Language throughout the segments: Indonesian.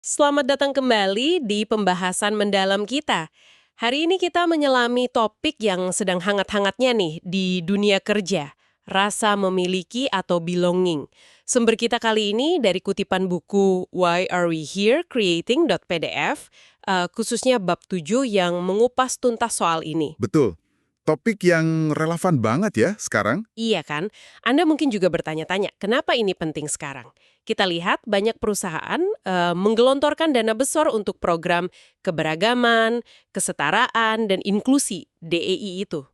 Selamat datang kembali di pembahasan mendalam kita. Hari ini kita menyelami topik yang sedang hangat-hangatnya nih di dunia kerja, rasa memiliki atau belonging. Sumber kita kali ini dari kutipan buku Why Are We Here Creating.pdf, khususnya bab 7 yang mengupas tuntas soal ini. Betul. Topik yang relevan banget ya sekarang. Iya kan? Anda mungkin juga bertanya-tanya, kenapa ini penting sekarang? Kita lihat banyak perusahaan menggelontorkan dana besar untuk program keberagaman, kesetaraan, dan inklusi DEI itu.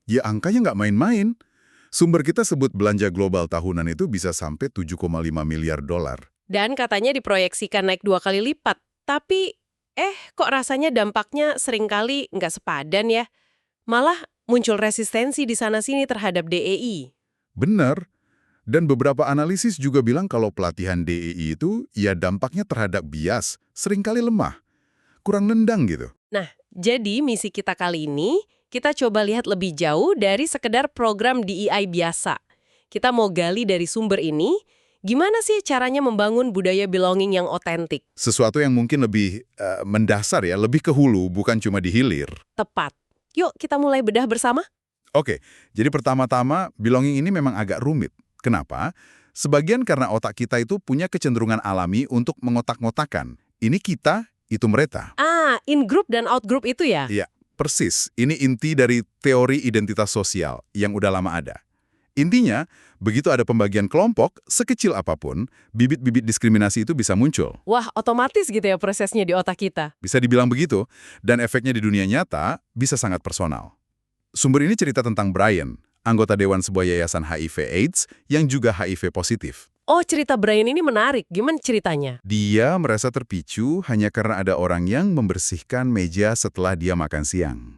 Ya angkanya nggak main-main. Sumber kita sebut belanja global tahunan itu bisa sampai 7,5 miliar dolar. Dan katanya diproyeksikan naik 2 kali lipat. Tapi, kok rasanya dampaknya seringkali nggak sepadan ya? Malah muncul resistensi di sana-sini terhadap DEI. Benar. Dan beberapa analisis juga bilang kalau pelatihan DEI itu ya dampaknya terhadap bias seringkali lemah. Kurang nendang gitu. Nah, jadi misi kita kali ini, kita coba lihat lebih jauh dari sekedar program DEI biasa. Kita mau gali dari sumber ini, gimana sih caranya membangun budaya belonging yang otentik? Sesuatu yang mungkin lebih mendasar ya, lebih ke hulu, bukan cuma di hilir. Tepat. Yuk kita mulai bedah bersama. Oke, jadi pertama-tama belonging ini memang agak rumit. Kenapa? Sebagian karena otak kita itu punya kecenderungan alami untuk mengotak-ngotakan. Ini kita, itu mereka. In-group dan out-group itu ya? Iya, persis. Ini inti dari teori identitas sosial yang udah lama ada. Intinya, begitu ada pembagian kelompok, sekecil apapun, bibit-bibit diskriminasi itu bisa muncul. Wah, otomatis gitu ya prosesnya di otak kita. Bisa dibilang begitu, dan efeknya di dunia nyata bisa sangat personal. Sumber ini cerita tentang Brian, anggota dewan sebuah yayasan HIV/AIDS yang juga HIV positif. Oh, cerita Brian ini menarik. Gimana ceritanya? Dia merasa terpicu hanya karena ada orang yang membersihkan meja setelah dia makan siang.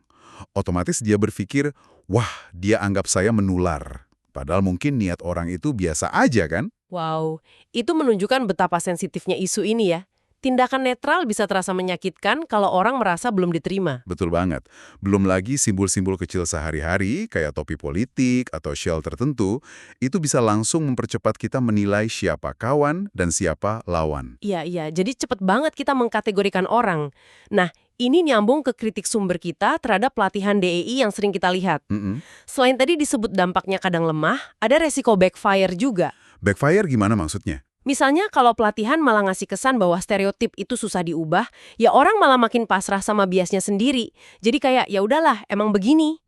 Otomatis dia berpikir, wah, dia anggap saya menular. Padahal mungkin niat orang itu biasa aja kan? Wow, itu menunjukkan betapa sensitifnya isu ini ya. Tindakan netral bisa terasa menyakitkan kalau orang merasa belum diterima. Betul banget. Belum lagi simbol-simbol kecil sehari-hari, kayak topi politik atau syal tertentu, itu bisa langsung mempercepat kita menilai siapa kawan dan siapa lawan. Iya, jadi cepet banget kita mengkategorikan orang. Nah, ini nyambung ke kritik sumber kita terhadap pelatihan DEI yang sering kita lihat. Mm-mm. Selain tadi disebut dampaknya kadang lemah, ada resiko backfire juga. Backfire gimana maksudnya? Misalnya kalau pelatihan malah ngasih kesan bahwa stereotip itu susah diubah, ya orang malah makin pasrah sama biasnya sendiri. Jadi kayak ya udahlah, emang begini.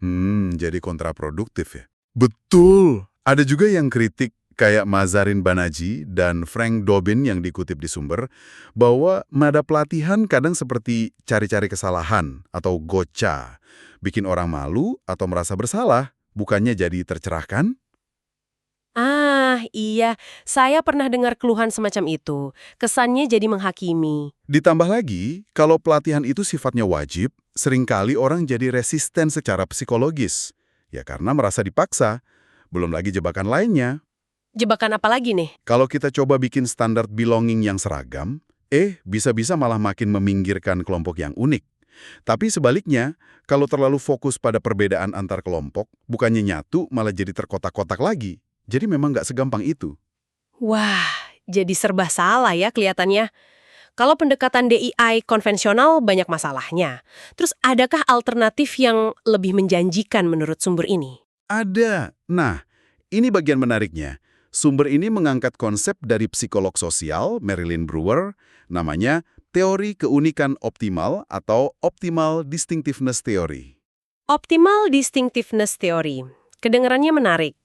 Jadi kontraproduktif ya? Betul! Ada juga yang kritik kayak Mazarin Banaji dan Frank Dobbin yang dikutip di sumber, bahwa nada pelatihan kadang seperti cari-cari kesalahan atau gocah, bikin orang malu atau merasa bersalah, bukannya jadi tercerahkan. Iya, saya pernah dengar keluhan semacam itu. Kesannya jadi menghakimi. Ditambah lagi, kalau pelatihan itu sifatnya wajib, seringkali orang jadi resisten secara psikologis. Ya karena merasa dipaksa. Belum lagi jebakan lainnya. Jebakan apa lagi nih? Kalau kita coba bikin standar belonging yang seragam, bisa-bisa malah makin meminggirkan kelompok yang unik. Tapi sebaliknya, kalau terlalu fokus pada perbedaan antar kelompok, bukannya nyatu malah jadi terkotak-kotak lagi. Jadi memang nggak segampang itu. Wah, jadi serba salah ya kelihatannya. Kalau pendekatan DEI konvensional banyak masalahnya. Terus adakah alternatif yang lebih menjanjikan menurut sumber ini? Ada. Nah, ini bagian menariknya. Sumber ini mengangkat konsep dari psikolog sosial Marilyn Brewer, namanya teori keunikan optimal atau optimal distinctiveness theory. Optimal distinctiveness theory. Kedengarannya menarik.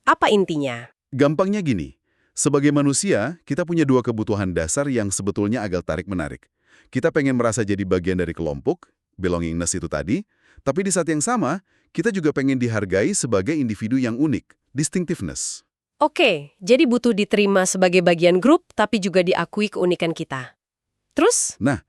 Apa intinya? Gampangnya gini, sebagai manusia, kita punya dua kebutuhan dasar yang sebetulnya agak tarik-menarik. Kita pengen merasa jadi bagian dari kelompok, belongingness itu tadi, tapi di saat yang sama, kita juga pengen dihargai sebagai individu yang unik, distinctiveness. Oke, jadi butuh diterima sebagai bagian grup, tapi juga diakui keunikan kita. Terus? Nah,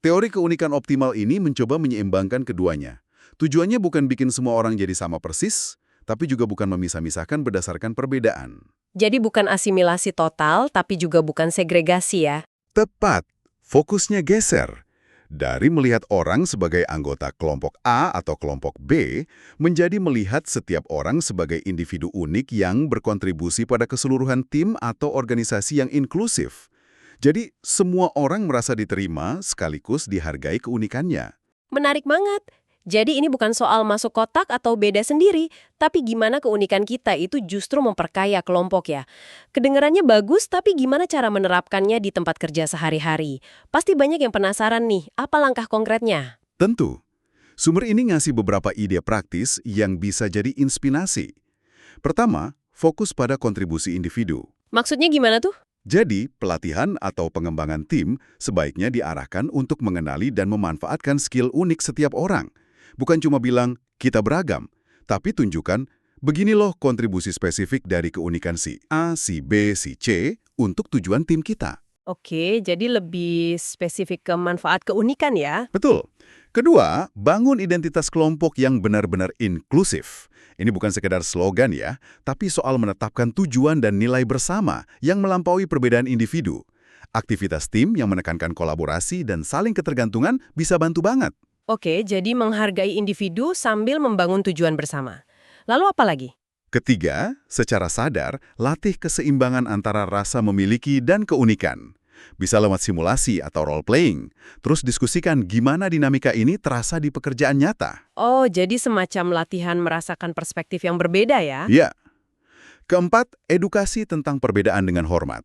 teori keunikan optimal ini mencoba menyeimbangkan keduanya. Tujuannya bukan bikin semua orang jadi sama persis, tapi juga bukan memisah-misahkan berdasarkan perbedaan. Jadi bukan asimilasi total, tapi juga bukan segregasi ya. Tepat, fokusnya geser. Dari melihat orang sebagai anggota kelompok A atau kelompok B, menjadi melihat setiap orang sebagai individu unik yang berkontribusi pada keseluruhan tim atau organisasi yang inklusif. Jadi, semua orang merasa diterima sekaligus dihargai keunikannya. Menarik banget. Jadi ini bukan soal masuk kotak atau beda sendiri, tapi gimana keunikan kita itu justru memperkaya kelompok ya. Kedengarannya bagus, tapi gimana cara menerapkannya di tempat kerja sehari-hari? Pasti banyak yang penasaran nih, apa langkah konkretnya? Tentu, sumber ini ngasih beberapa ide praktis yang bisa jadi inspirasi. Pertama, fokus pada kontribusi individu. Maksudnya gimana tuh? Jadi, pelatihan atau pengembangan tim sebaiknya diarahkan untuk mengenali dan memanfaatkan skill unik setiap orang. Bukan cuma bilang, kita beragam, tapi tunjukkan, begini loh kontribusi spesifik dari keunikan si A, si B, si C untuk tujuan tim kita. Oke, jadi lebih spesifik ke manfaat keunikan ya. Betul. Kedua, bangun identitas kelompok yang benar-benar inklusif. Ini bukan sekedar slogan ya, tapi soal menetapkan tujuan dan nilai bersama yang melampaui perbedaan individu. Aktivitas tim yang menekankan kolaborasi dan saling ketergantungan bisa bantu banget. Oke, jadi menghargai individu sambil membangun tujuan bersama. Lalu apa lagi? Ketiga, secara sadar, latih keseimbangan antara rasa memiliki dan keunikan. Bisa lewat simulasi atau role-playing. Terus diskusikan gimana dinamika ini terasa di pekerjaan nyata. Oh, jadi semacam latihan merasakan perspektif yang berbeda ya? Ya. Keempat, edukasi tentang perbedaan dengan hormat.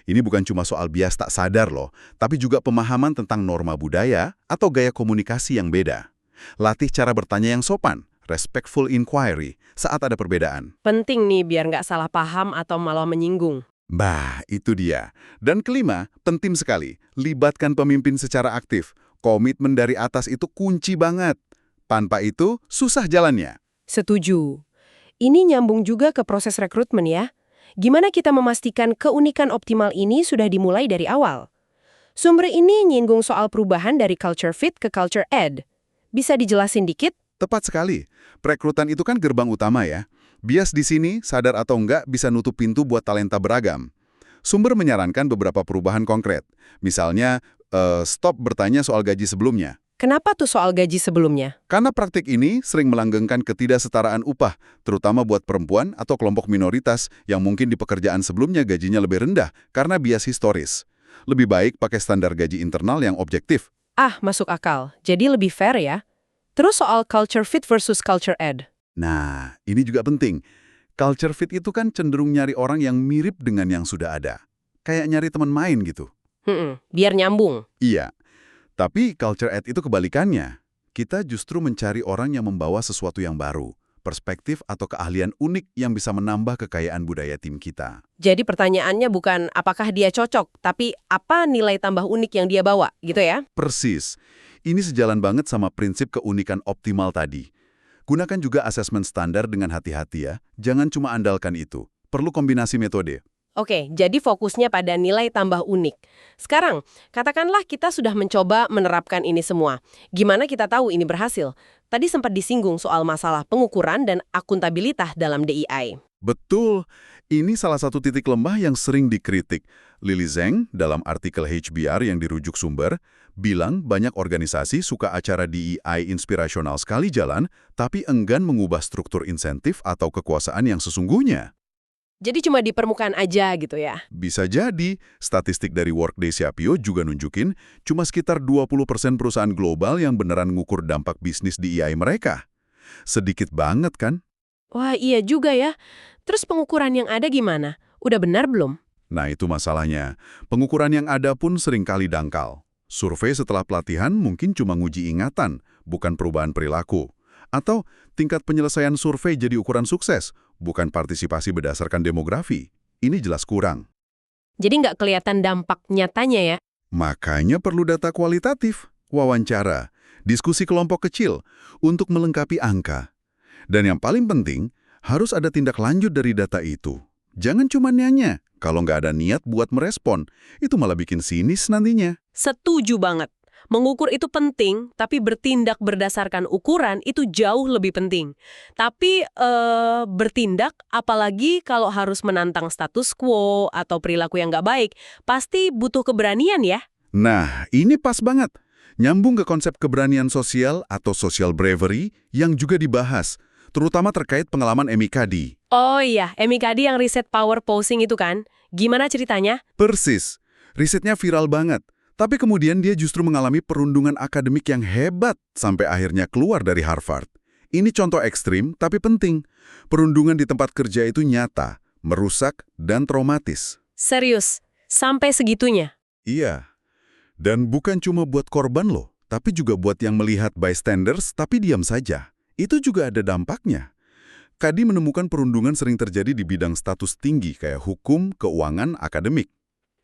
Ini bukan cuma soal bias tak sadar loh, tapi juga pemahaman tentang norma budaya atau gaya komunikasi yang beda. Latih cara bertanya yang sopan, respectful inquiry, saat ada perbedaan. Penting nih biar nggak salah paham atau malah menyinggung. Bah, itu dia. Dan kelima, penting sekali, libatkan pemimpin secara aktif. Komitmen dari atas itu kunci banget. Tanpa itu, susah jalannya. Setuju. Ini nyambung juga ke proses rekrutmen ya. Gimana kita memastikan keunikan optimal ini sudah dimulai dari awal? Sumber ini nyinggung soal perubahan dari culture fit ke culture ed. Bisa dijelasin dikit? Tepat sekali. Perekrutan itu kan gerbang utama ya. Bias di sini, sadar atau enggak, bisa nutup pintu buat talenta beragam. Sumber menyarankan beberapa perubahan konkret. Misalnya, stop bertanya soal gaji sebelumnya. Kenapa tuh soal gaji sebelumnya? Karena praktik ini sering melanggengkan ketidaksetaraan upah, terutama buat perempuan atau kelompok minoritas yang mungkin di pekerjaan sebelumnya gajinya lebih rendah karena bias historis. Lebih baik pakai standar gaji internal yang objektif. Ah, masuk akal. Jadi lebih fair ya. Terus soal culture fit versus culture ed. Nah, ini juga penting. Culture fit itu kan cenderung nyari orang yang mirip dengan yang sudah ada. Kayak nyari teman main gitu. Biar nyambung. Iya. Tapi culture ed itu kebalikannya. Kita justru mencari orang yang membawa sesuatu yang baru, perspektif atau keahlian unik yang bisa menambah kekayaan budaya tim kita. Jadi pertanyaannya bukan apakah dia cocok, tapi apa nilai tambah unik yang dia bawa, gitu ya? Persis. Ini sejalan banget sama prinsip keunikan optimal tadi. Gunakan juga asesmen standar dengan hati-hati ya. Jangan cuma andalkan itu. Perlu kombinasi metode. Oke, jadi fokusnya pada nilai tambah unik. Sekarang, katakanlah kita sudah mencoba menerapkan ini semua. Gimana kita tahu ini berhasil? Tadi sempat disinggung soal masalah pengukuran dan akuntabilitas dalam DEI. Betul, ini salah satu titik lemah yang sering dikritik. Lily Zhang, dalam artikel HBR yang dirujuk sumber, bilang banyak organisasi suka acara DEI inspirasional sekali jalan, tapi enggan mengubah struktur insentif atau kekuasaan yang sesungguhnya. Jadi cuma di permukaan aja gitu ya? Bisa jadi, statistik dari Workday Siapio juga nunjukin cuma sekitar 20% perusahaan global yang beneran ngukur dampak bisnis DEI mereka. Sedikit banget kan? Wah, iya juga ya. Terus pengukuran yang ada gimana? Udah benar belum? Nah, itu masalahnya. Pengukuran yang ada pun seringkali dangkal. Survei setelah pelatihan mungkin cuma nguji ingatan, bukan perubahan perilaku. Atau tingkat penyelesaian survei jadi ukuran sukses, bukan partisipasi berdasarkan demografi. Ini jelas kurang. Jadi nggak kelihatan dampak nyatanya ya? Makanya perlu data kualitatif, wawancara, diskusi kelompok kecil untuk melengkapi angka. Dan yang paling penting, harus ada tindak lanjut dari data itu. Jangan cuma nanya, kalau nggak ada niat buat merespon, itu malah bikin sinis nantinya. Setuju banget. Mengukur itu penting, tapi bertindak berdasarkan ukuran itu jauh lebih penting. Tapi bertindak, apalagi kalau harus menantang status quo atau perilaku yang nggak baik, pasti butuh keberanian ya? Nah, ini pas banget. Nyambung ke konsep keberanian sosial atau social bravery yang juga dibahas, terutama terkait pengalaman Amy Cuddy. Oh iya, Amy Cuddy yang riset power posing itu kan? Gimana ceritanya? Persis. Risetnya viral banget, tapi kemudian dia justru mengalami perundungan akademik yang hebat sampai akhirnya keluar dari Harvard. Ini contoh ekstrim, tapi penting. Perundungan di tempat kerja itu nyata, merusak, dan traumatis. Serius, sampai segitunya? Iya. Dan bukan cuma buat korban loh, tapi juga buat yang melihat bystanders tapi diam saja. Itu juga ada dampaknya. Kadi menemukan perundungan sering terjadi di bidang status tinggi kayak hukum, keuangan, akademik.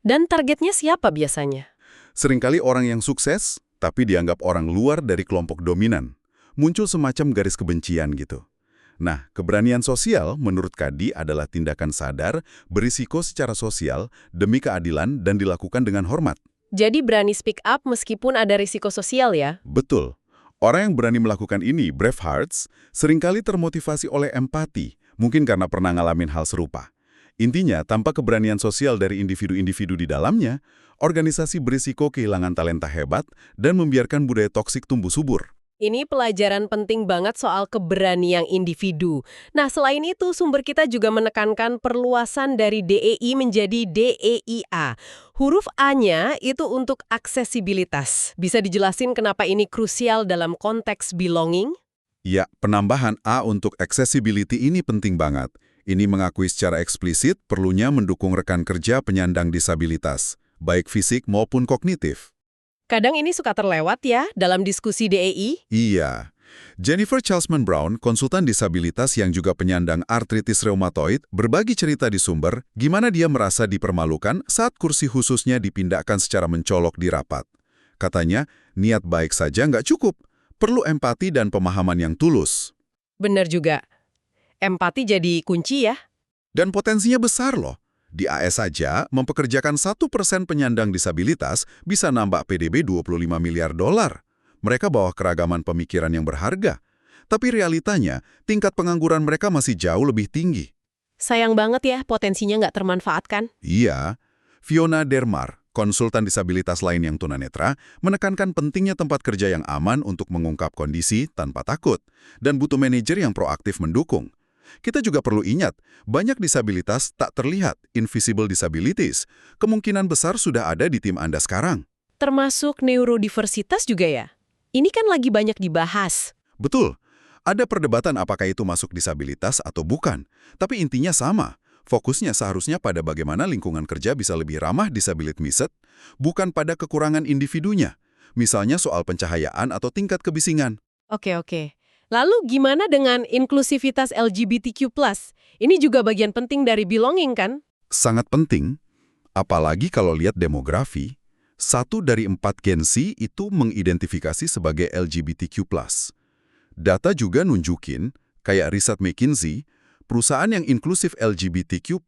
Dan targetnya siapa biasanya? Seringkali orang yang sukses, tapi dianggap orang luar dari kelompok dominan. Muncul semacam garis kebencian gitu. Nah, keberanian sosial menurut Kadi adalah tindakan sadar, berisiko secara sosial, demi keadilan dan dilakukan dengan hormat. Jadi berani speak up meskipun ada risiko sosial ya? Betul. Orang yang berani melakukan ini, brave hearts, seringkali termotivasi oleh empati, mungkin karena pernah ngalamin hal serupa. Intinya, tanpa keberanian sosial dari individu-individu di dalamnya, organisasi berisiko kehilangan talenta hebat dan membiarkan budaya toksik tumbuh subur. Ini pelajaran penting banget soal keberanian individu. Nah, selain itu, sumber kita juga menekankan perluasan dari DEI menjadi DEIA. Huruf A-nya itu untuk aksesibilitas. Bisa dijelasin kenapa ini krusial dalam konteks belonging? Ya, penambahan A untuk accessibility ini penting banget. Ini mengakui secara eksplisit perlunya mendukung rekan kerja penyandang disabilitas, baik fisik maupun kognitif. Kadang ini suka terlewat ya dalam diskusi DEI. Iya. Jennifer Charlesman Brown, konsultan disabilitas yang juga penyandang artritis reumatoid, berbagi cerita di sumber gimana dia merasa dipermalukan saat kursi khususnya dipindahkan secara mencolok di rapat. Katanya, niat baik saja nggak cukup, perlu empati dan pemahaman yang tulus. Benar juga. Empati jadi kunci ya. Dan potensinya besar loh. Di AS saja, mempekerjakan 1% penyandang disabilitas bisa nambah PDB 25 miliar dolar. Mereka bawa keragaman pemikiran yang berharga. Tapi realitanya, tingkat pengangguran mereka masih jauh lebih tinggi. Sayang banget ya potensinya nggak termanfaatkan. Iya, Fiona Dermar, konsultan disabilitas lain yang tunanetra, menekankan pentingnya tempat kerja yang aman untuk mengungkap kondisi tanpa takut, dan butuh manajer yang proaktif mendukung. Kita juga perlu ingat, banyak disabilitas tak terlihat, invisible disabilities, kemungkinan besar sudah ada di tim Anda sekarang. Termasuk neurodiversitas juga ya? Ini kan lagi banyak dibahas. Betul, ada perdebatan apakah itu masuk disabilitas atau bukan, tapi intinya sama. Fokusnya seharusnya pada bagaimana lingkungan kerja bisa lebih ramah disabilitas miset, bukan pada kekurangan individunya, misalnya soal pencahayaan atau tingkat kebisingan. Oke. Lalu gimana dengan inklusivitas LGBTQ+? Ini juga bagian penting dari belonging kan? Sangat penting, apalagi kalau lihat demografi, 1 dari 4 Gen Z itu mengidentifikasi sebagai LGBTQ+. Data juga nunjukin, kayak riset McKinsey, perusahaan yang inklusif LGBTQ+,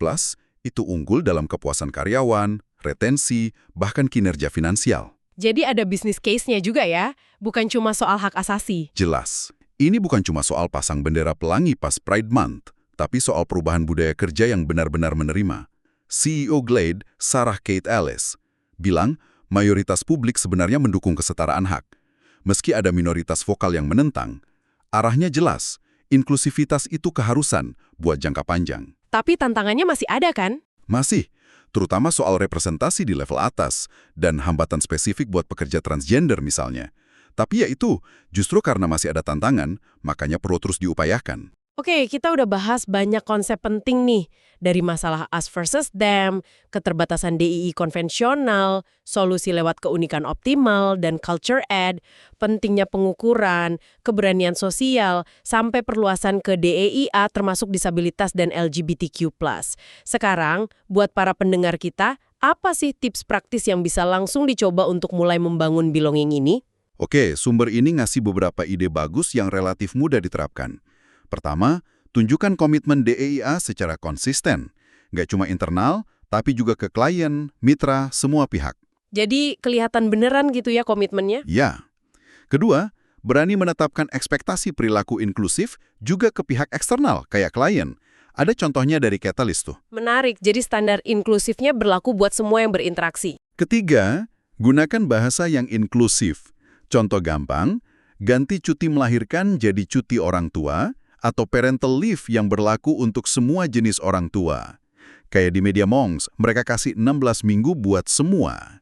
itu unggul dalam kepuasan karyawan, retensi, bahkan kinerja finansial. Jadi ada business case-nya juga ya? Bukan cuma soal hak asasi. Jelas. Ini bukan cuma soal pasang bendera pelangi pas Pride Month, tapi soal perubahan budaya kerja yang benar-benar menerima. CEO Glade, Sarah Kate Ellis, bilang mayoritas publik sebenarnya mendukung kesetaraan hak. Meski ada minoritas vokal yang menentang, arahnya jelas, inklusivitas itu keharusan buat jangka panjang. Tapi tantangannya masih ada kan? Masih, terutama soal representasi di level atas dan hambatan spesifik buat pekerja transgender misalnya. Tapi ya itu, justru karena masih ada tantangan, makanya perlu terus diupayakan. Oke, kita udah bahas banyak konsep penting nih. Dari masalah us versus them, keterbatasan DII konvensional, solusi lewat keunikan optimal, dan culture ed, pentingnya pengukuran, keberanian sosial, sampai perluasan ke DEIA termasuk disabilitas dan LGBTQ+. Sekarang, buat para pendengar kita, apa sih tips praktis yang bisa langsung dicoba untuk mulai membangun belonging ini? Oke, sumber ini ngasih beberapa ide bagus yang relatif mudah diterapkan. Pertama, tunjukkan komitmen DEIA secara konsisten. Nggak cuma internal, tapi juga ke klien, mitra, semua pihak. Jadi kelihatan beneran gitu ya komitmennya? Ya. Kedua, berani menetapkan ekspektasi perilaku inklusif juga ke pihak eksternal, kayak klien. Ada contohnya dari Catalyst tuh. Menarik, jadi standar inklusifnya berlaku buat semua yang berinteraksi. Ketiga, gunakan bahasa yang inklusif. Contoh gampang, ganti cuti melahirkan jadi cuti orang tua, atau parental leave yang berlaku untuk semua jenis orang tua. Kayak di Media Monks, mereka kasih 16 minggu buat semua.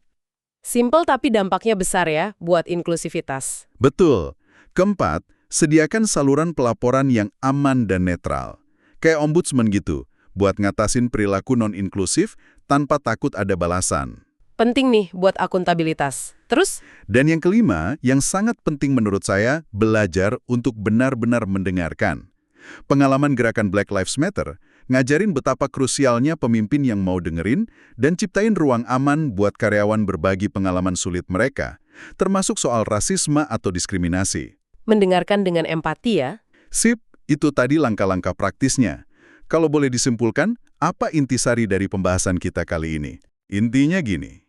Simple tapi dampaknya besar ya buat inklusivitas. Betul. Keempat, sediakan saluran pelaporan yang aman dan netral. Kayak ombudsman gitu, buat ngatasin perilaku non-inklusif tanpa takut ada balasan. Penting nih buat akuntabilitas. Terus, Dan yang kelima, yang sangat penting menurut saya, belajar untuk benar-benar mendengarkan. Pengalaman gerakan Black Lives Matter ngajarin betapa krusialnya pemimpin yang mau dengerin dan ciptain ruang aman buat karyawan berbagi pengalaman sulit mereka, termasuk soal rasisme atau diskriminasi. mendengarkan dengan empati ya. Sip, itu tadi langkah-langkah praktisnya. Kalau boleh disimpulkan, apa intisari dari pembahasan kita kali ini? Intinya gini,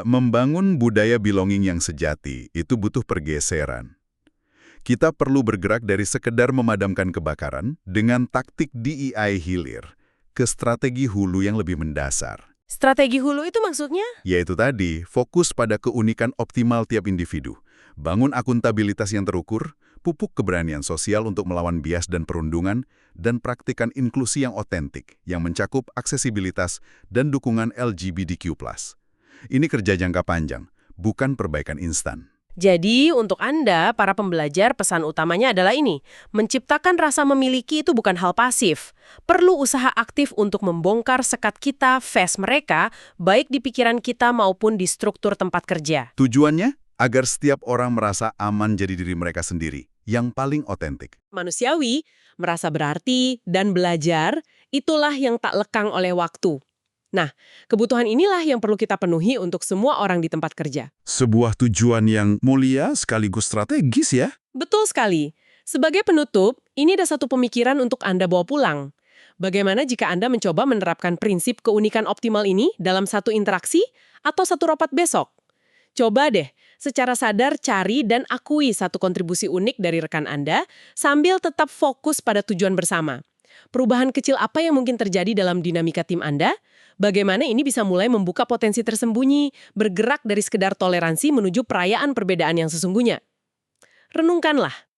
membangun budaya belonging yang sejati itu butuh pergeseran. Kita perlu bergerak dari sekedar memadamkan kebakaran dengan taktik DEI hilir ke strategi hulu yang lebih mendasar. Strategi hulu itu maksudnya? Yaitu tadi, fokus pada keunikan optimal tiap individu, bangun akuntabilitas yang terukur, pupuk keberanian sosial untuk melawan bias dan perundungan, dan praktikan inklusi yang otentik, yang mencakup aksesibilitas dan dukungan LGBTQ+. Ini kerja jangka panjang, bukan perbaikan instan. Jadi, untuk Anda, para pembelajar, pesan utamanya adalah ini. Menciptakan rasa memiliki itu bukan hal pasif. Perlu usaha aktif untuk membongkar sekat kita, face mereka, baik di pikiran kita maupun di struktur tempat kerja. Tujuannya, agar setiap orang merasa aman jadi diri mereka sendiri, yang paling otentik. Manusiawi, merasa berarti, dan belajar, itulah yang tak lekang oleh waktu. Nah, kebutuhan inilah yang perlu kita penuhi untuk semua orang di tempat kerja. Sebuah tujuan yang mulia sekaligus strategis ya. Betul sekali. Sebagai penutup, ini ada satu pemikiran untuk Anda bawa pulang. Bagaimana jika Anda mencoba menerapkan prinsip keunikan optimal ini dalam satu interaksi atau satu rapat besok? Coba deh, secara sadar cari dan akui satu kontribusi unik dari rekan Anda sambil tetap fokus pada tujuan bersama. Perubahan kecil apa yang mungkin terjadi dalam dinamika tim Anda? Bagaimana ini bisa mulai membuka potensi tersembunyi, bergerak dari sekedar toleransi menuju perayaan perbedaan yang sesungguhnya? Renungkanlah.